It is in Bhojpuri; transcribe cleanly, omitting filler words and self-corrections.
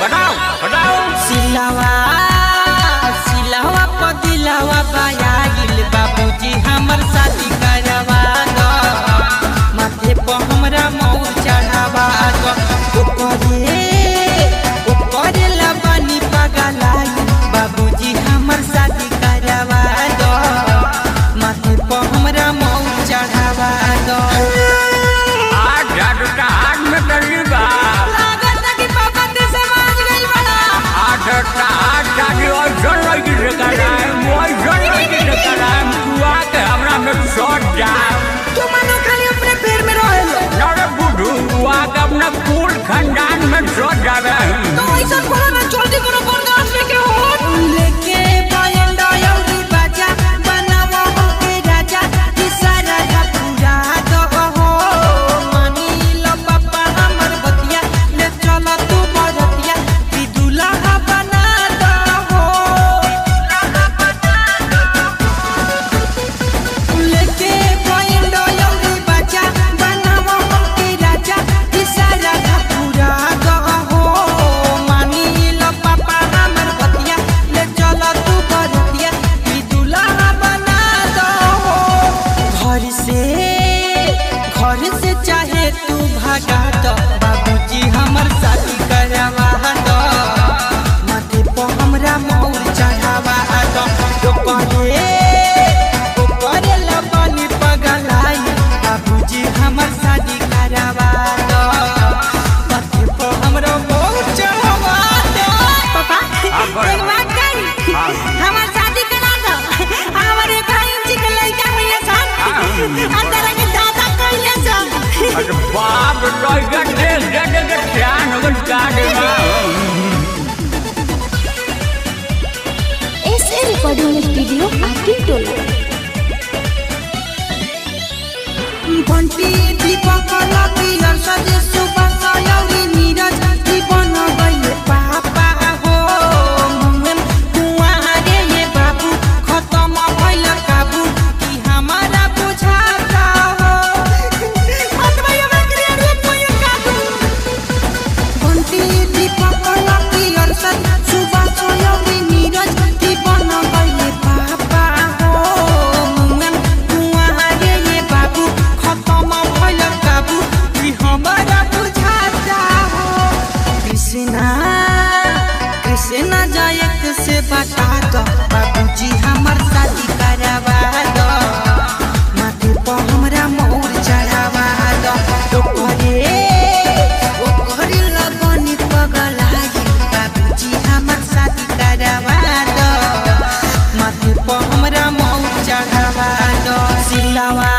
बताओ बताओ। सिलावा सिलावा पदिलावा बायागिल बाबूजी हमर शादी करवा दो, माथे पर हमरा मौर चढ़ावा दो। ऊपरे लबानी पगलाई बाबूजी हमर शादी करवा दो, माथे पर हमरा मौर चढ़ावा दो। आज जादूटा हाथ में करीबा लागत कि पापा ते समाज गइल बड़ा। आज शादी और जन लगी से कराए मोई जन लगी से कराए बुआ के हमरा में सट जा। तू मानो खाली अपने पैर में रहेलो। नरे बुढ़ू बुआ के अपना कुल खानदान में सट जावे। तो ऐसा बोलो ना, जल्दी करो बर्दाश्त लेके हो। लेके बायंडा यौरी बाजा बनावा के राजा इशारा का पूरा दो हो। मानी लो पापा हमर बतिया ले चलो तू बरतिया कि दुल्हा बना दो हो। लेके बायंडा यौरी बाजा बनावा के राजा इशारा का पूरा दो हो। मानी लो पापा हमर बतिया ले चलो तू बरतिया कि दुल्हा बना दो हो। घर से चाहे तू भागा दो, बाबूजी हमर शादी करवा दो, माथे पर हमरा मौर चढ़ावा दो। ऊपरे लबानी पगलाई बाबूजी हमर शादी करवा दो, माथे पर हमरा मौर चढ़ावा दो। पापा एक बात कही, हमर शादी करा दो। हमर 1 इंच के लड़का भैया सन अंदर के दादा कइले सन। अरे बाप रे देख देख क्या नगन का देवा। SA रिकॉर्डिंग स्टूडियो आकिल टोला। घंटी दीपक लगी सजे सुबह सयौरी नीरज दीपन गइले पापा हो। मुंगेम कुआरे ये बाबू खत्म भइल काबू कि हमारा बुझाता हो। अतवैया मकरी रूप में काबू। घंटी दीपक लगी सजे सुबह सयौरी नीरज दीपन गइले पापा हो। मुंगेम कुआरे ये बाबू खत्म भइल काबू कि हमारा बुझाता हो। कृष्णा जायक से बता दो, बाबूजी हमर शादी करवा दो, माथे पर हमरा मौर चढ़ावा दो। ओकरे लगनी पगलाई बाबूजी हमर शादी करवा दो, माथे पर हमरा मौर चढ़ावा दो। सिलावा